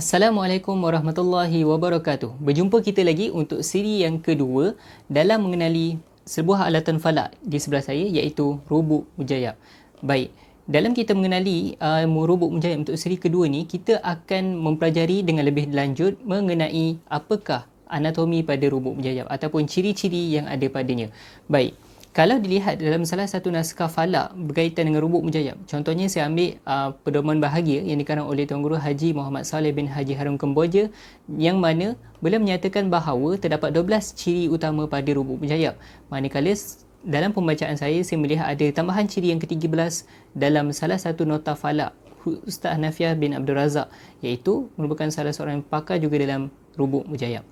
Assalamualaikum warahmatullahi wabarakatuh. Berjumpa kita lagi untuk siri yang kedua dalam mengenali sebuah alatan falak di sebelah saya, iaitu rubuk mujayyab. Baik, dalam kita mengenali rubuk mujayyab untuk siri kedua ni, kita akan mempelajari dengan lebih lanjut mengenai apakah anatomi pada rubuk mujayyab ataupun ciri-ciri yang ada padanya. Baik, kalau dilihat dalam salah satu naskah falak berkaitan dengan rubuk mujayyab, contohnya saya ambil pedoman bahagia yang dikarang oleh Tuan Guru Haji Muhammad Saleh bin Haji Harun Kemboja, yang mana beliau menyatakan bahawa terdapat 12 ciri utama pada rubuk mujayyab. Manakala dalam pembacaan saya melihat ada tambahan ciri yang ke-13 dalam salah satu nota falak Ustaz Hanafiah bin Abdul Razak, iaitu merupakan salah seorang pakar juga dalam rubuk mujayyab.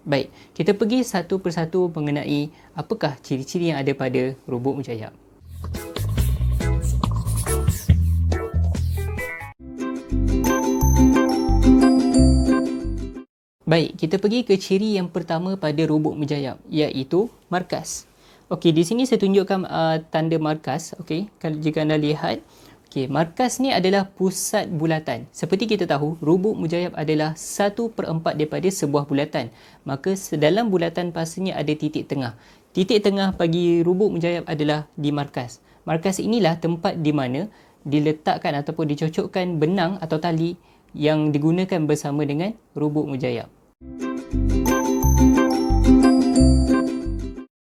Baik, kita pergi satu persatu mengenai apakah ciri-ciri yang ada pada rubuk mujayyab. Baik, kita pergi ke ciri yang pertama pada rubuk mujayyab, iaitu markas. Okey, di sini saya tunjukkan tanda markas. Okey, kalau jika anda lihat, okey, markas ni adalah pusat bulatan. Seperti kita tahu, rubuk mujayyab adalah 1/4 daripada sebuah bulatan. Maka dalam bulatan pastinya ada titik tengah. Titik tengah bagi rubuk mujayyab adalah di markas. Markas inilah tempat di mana diletakkan ataupun dicocokkan benang atau tali yang digunakan bersama dengan rubuk mujayyab.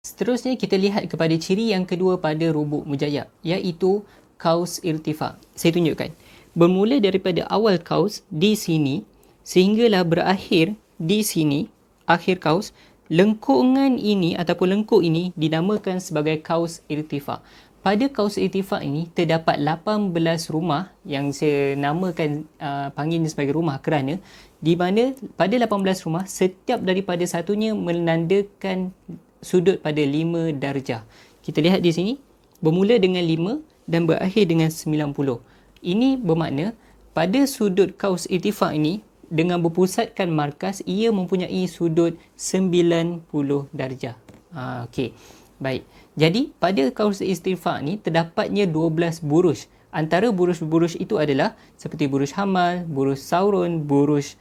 Seterusnya kita lihat kepada ciri yang kedua pada rubuk mujayyab, iaitu kaus irtifa. Saya tunjukkan. Bermula daripada awal kaus di sini sehinggalah berakhir di sini, akhir kaus, lengkungan ini ataupun lengkuk ini dinamakan sebagai kaus irtifa. Pada kaus irtifa ini terdapat 18 rumah yang saya namakan panggilnya sebagai rumah kerana di mana pada 18 rumah setiap daripada satunya menandakan sudut pada 5 darjah. Kita lihat di sini bermula dengan 5 dan berakhir dengan 90. Ini bermakna pada sudut kaus irtifa ini dengan berpusatkan markas, ia mempunyai sudut 90 darjah. Okey. Baik. Jadi pada kaus irtifa ni terdapatnya 12 buruj. Antara buruj-buruj itu adalah seperti buruj hamal, buruj sauron, buruj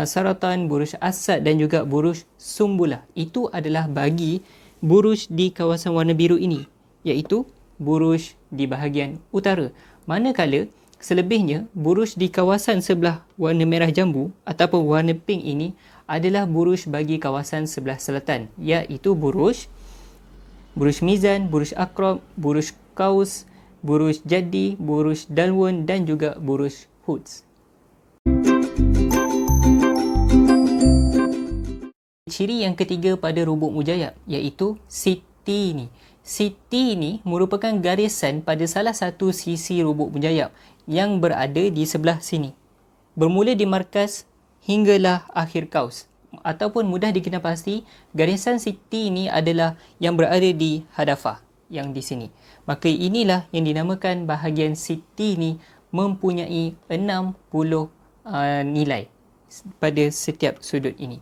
saratan, buruj asad dan juga buruj sumbulah. Itu adalah bagi buruj di kawasan warna biru ini, iaitu buruj di bahagian utara. Manakala selebihnya buruj di kawasan sebelah warna merah jambu ataupun warna pink ini adalah buruj bagi kawasan sebelah selatan, iaitu buruj mizan, buruj akrab, buruj kaus, buruj jadi, buruj dalwun dan juga buruj huds. Ciri yang ketiga pada rubuk mujayyab, iaitu siti ni. Siti ini merupakan garisan pada salah satu sisi rubuk mujayyab yang berada di sebelah sini. Bermula di markas hinggalah akhir kaus. Ataupun mudah dikenal pasti, garisan siti ini adalah yang berada di hadafah, yang di sini. Maka inilah yang dinamakan bahagian siti ini mempunyai 60 nilai pada setiap sudut ini.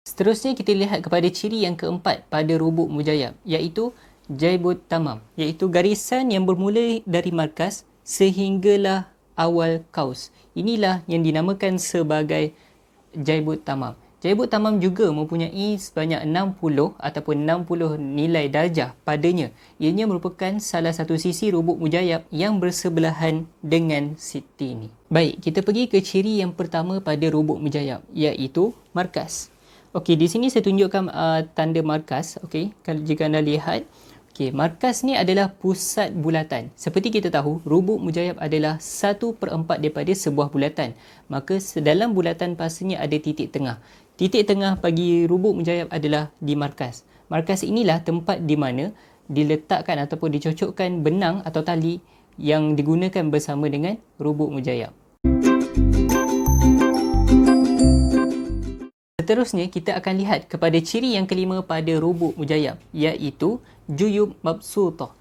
Seterusnya kita lihat kepada ciri yang keempat pada rubuk mujayyab, iaitu jaibut tamam, iaitu garisan yang bermula dari markas sehinggalah awal kaus. Inilah yang dinamakan sebagai jaibut tamam. Jaibut tamam juga mempunyai sebanyak 60 ataupun 60 nilai darjah padanya. Ianya merupakan salah satu sisi rubuk mujayyab yang bersebelahan dengan siti ini. Baik, kita pergi ke ciri yang pertama pada rubuk mujayyab, iaitu markas. Okey, di sini saya tunjukkan tanda markas. Okey, kalau jika anda lihat, okey, markas ni adalah pusat bulatan. Seperti kita tahu, rubuk mujayyab adalah 1/4 daripada sebuah bulatan. Maka dalam bulatan pastinya ada titik tengah. Titik tengah bagi rubuk mujayyab adalah di markas. Markas inilah tempat di mana diletakkan ataupun dicocokkan benang atau tali yang digunakan bersama dengan rubuk mujayyab. Seterusnya, kita akan lihat kepada ciri yang kelima pada rubuk mujayyab, iaitu juyub mabsutah.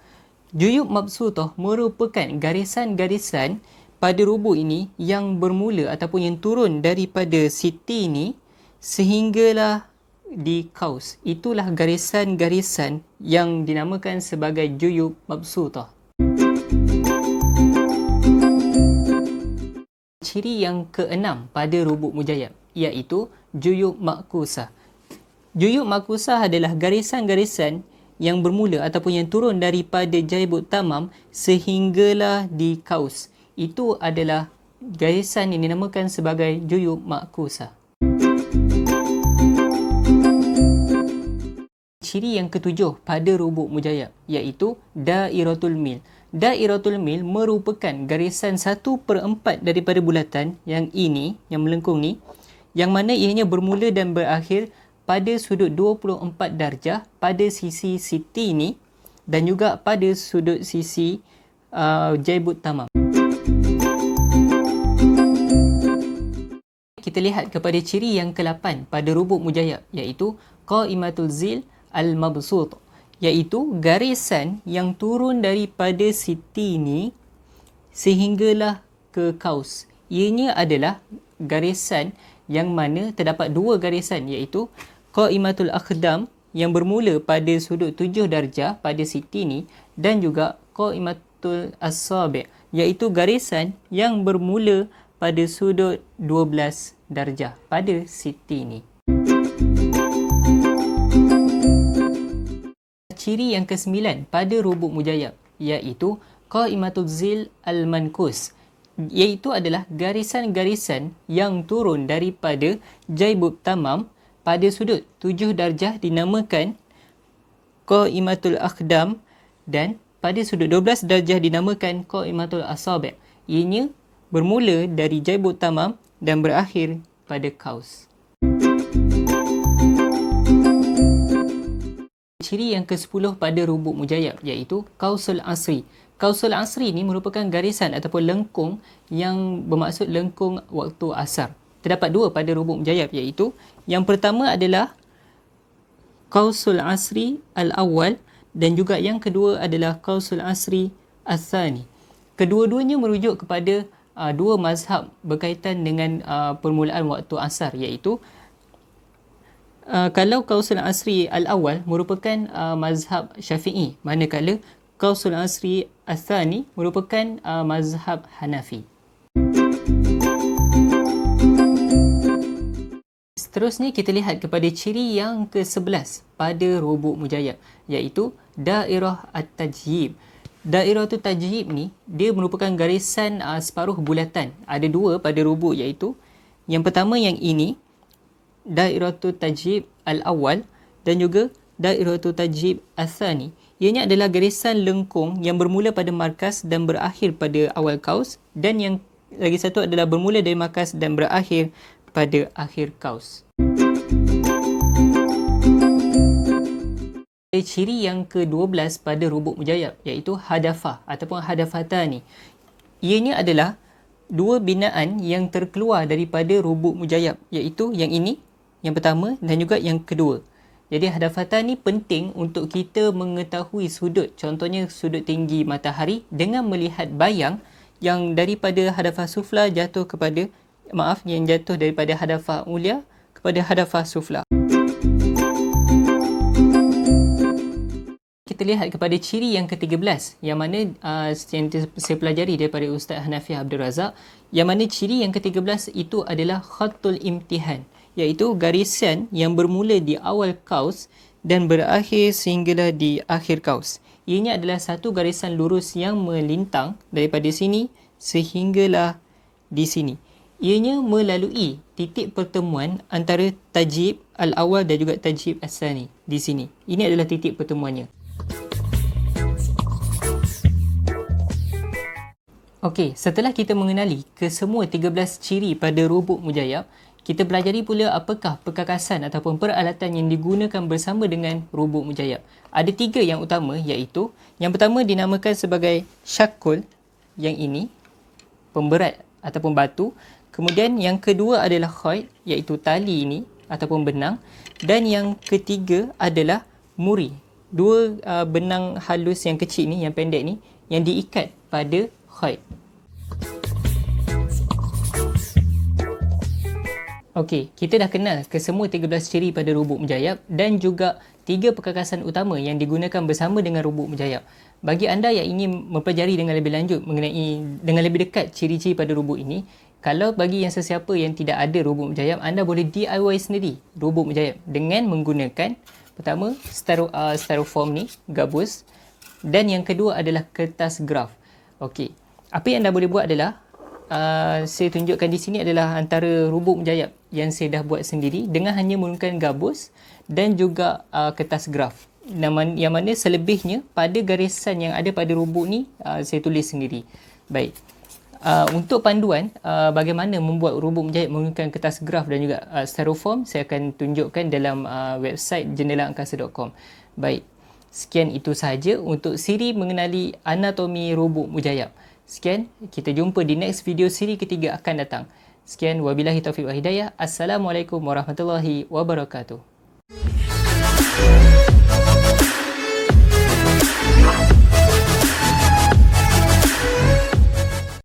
Juyub mabsutah merupakan garisan-garisan pada rubuk ini yang bermula ataupun yang turun daripada siti ini sehinggalah di kaus. Itulah garisan-garisan yang dinamakan sebagai juyub mabsutah. ciri yang keenam pada rubuk mujayyab, iaitu juyub makusah. Juyub makusah adalah garisan-garisan yang bermula ataupun yang turun daripada jaybut tamam sehinggalah di kaus. Itu adalah garisan yang dinamakan sebagai juyub makusah. Ciri yang ketujuh pada rubuk mujayyab, iaitu dairatul mil. Dairatul mil merupakan garisan 1/4 daripada bulatan yang ini, yang melengkung ni, yang mana ianya bermula dan berakhir pada sudut 24 darjah pada sisi siti ni dan juga pada sudut sisi jaybut tamam. Kita lihat kepada ciri yang ke-8 pada rubuk mujayyab, iaitu qaimatul zil al-mabsut, iaitu garisan yang turun daripada siti ni sehinggalah ke kaus. Ianya adalah garisan yang mana terdapat dua garisan, iaitu qaimatul akhdam yang bermula pada sudut 7 darjah pada siti ni dan juga qaimatul asabi', iaitu garisan yang bermula pada sudut 12 darjah pada siti ni. Ciri yang ke-9 pada rubuk mujayyab, iaitu qaimatul zil al-mankus, iaitu adalah garisan-garisan yang turun daripada jaybut tamam pada sudut 7 darjah dinamakan qaimatul akhdam dan pada sudut 12 darjah dinamakan qaimatul asabi'. Ianya bermula dari jaybut tamam dan berakhir pada kaus. Ciri yang ke-10 pada rubuk mujayyab, iaitu kausul asri. Kausul asri ni merupakan garisan ataupun lengkung yang bermaksud lengkung waktu asar. Terdapat dua pada rubuk mujayyab, iaitu yang pertama adalah kausul asri al-awwal dan juga yang kedua adalah kausul asri al-thani. Kedua-duanya merujuk kepada dua mazhab berkaitan dengan permulaan waktu asar, iaitu kalau kausul asri al-awwal merupakan mazhab Syafi'i, manakala kausul asri al-thani merupakan mazhab Hanafi. Seterusnya kita lihat kepada ciri yang ke-11 pada rubuk mujayyab, iaitu dairah at-tajyib. Dairah at-tajyib ni dia merupakan garisan separuh bulatan. Ada dua pada rubuk, iaitu yang pertama yang ini dairah at-tajyib al-awwal dan juga dairah at-tajyib al-thani. Ianya adalah garisan lengkung yang bermula pada markas dan berakhir pada awal kaus, dan yang lagi satu adalah bermula dari markas dan berakhir pada akhir kaus. Ciri yang ke-12 pada rubuk mujayyab, iaitu hadafah ataupun hadafatani. Ianya adalah dua binaan yang terkeluar daripada rubuk mujayyab, iaitu yang ini, yang pertama dan juga yang kedua. Jadi hadafatani penting untuk kita mengetahui sudut, contohnya sudut tinggi matahari dengan melihat bayang yang daripada hadafah sufla jatuh kepada, yang jatuh daripada hadafah ulia kepada hadafah sufla. Kita lihat kepada ciri yang ke-13, yang mana yang saya pelajari daripada Ustaz Hanafi Abdul Razak, yang mana ciri yang ke-13 itu adalah khatul imtihan, iaitu garisan yang bermula di awal kaus dan berakhir sehinggalah di akhir kaus. Ianya adalah satu garisan lurus yang melintang daripada sini sehinggalah di sini. Ianya melalui titik pertemuan antara tajyib al-awwal dan juga tajyib as-sani di sini. Ini adalah titik pertemuannya. Okey, setelah kita mengenali kesemua 13 ciri pada rubuk mujayyab, kita pelajari pula apakah perkakasan ataupun peralatan yang digunakan bersama dengan rubuk mujayyab. Ada tiga yang utama, iaitu yang pertama dinamakan sebagai syakul, yang ini pemberat ataupun batu. Kemudian yang kedua adalah khayd, iaitu tali ini ataupun benang, dan yang ketiga adalah muri, dua benang halus yang kecil ni, yang pendek ni, yang diikat pada khayd. Okey, kita dah kenal kesemua 13 ciri pada rubuk mujayyab dan juga tiga perkakasan utama yang digunakan bersama dengan rubuk mujayyab. Bagi anda yang ingin mempelajari dengan lebih lanjut mengenai dengan lebih dekat ciri-ciri pada rubuk ini, Kalau bagi yang sesiapa yang tidak ada robot menjayap, anda boleh DIY sendiri robot menjayap dengan menggunakan pertama styrofoam ni, gabus, dan yang kedua adalah kertas graf. Okey. Apa yang anda boleh buat adalah saya tunjukkan di sini adalah antara robot menjayap yang saya dah buat sendiri dengan hanya menggunakan gabus dan juga kertas graf. Yang mana selebihnya pada garisan yang ada pada robot ni saya tulis sendiri. Baik. Untuk panduan bagaimana membuat robot menjahit menggunakan kertas graf dan juga styrofoam, saya akan tunjukkan dalam website jendelaangkasa.com. Baik, sekian itu sahaja untuk siri mengenali anatomi robot mujayab. Sekian, kita jumpa di next video siri ketiga akan datang. Sekian, wabillahi taufiq wa hidayah. Assalamualaikum warahmatullahi wabarakatuh.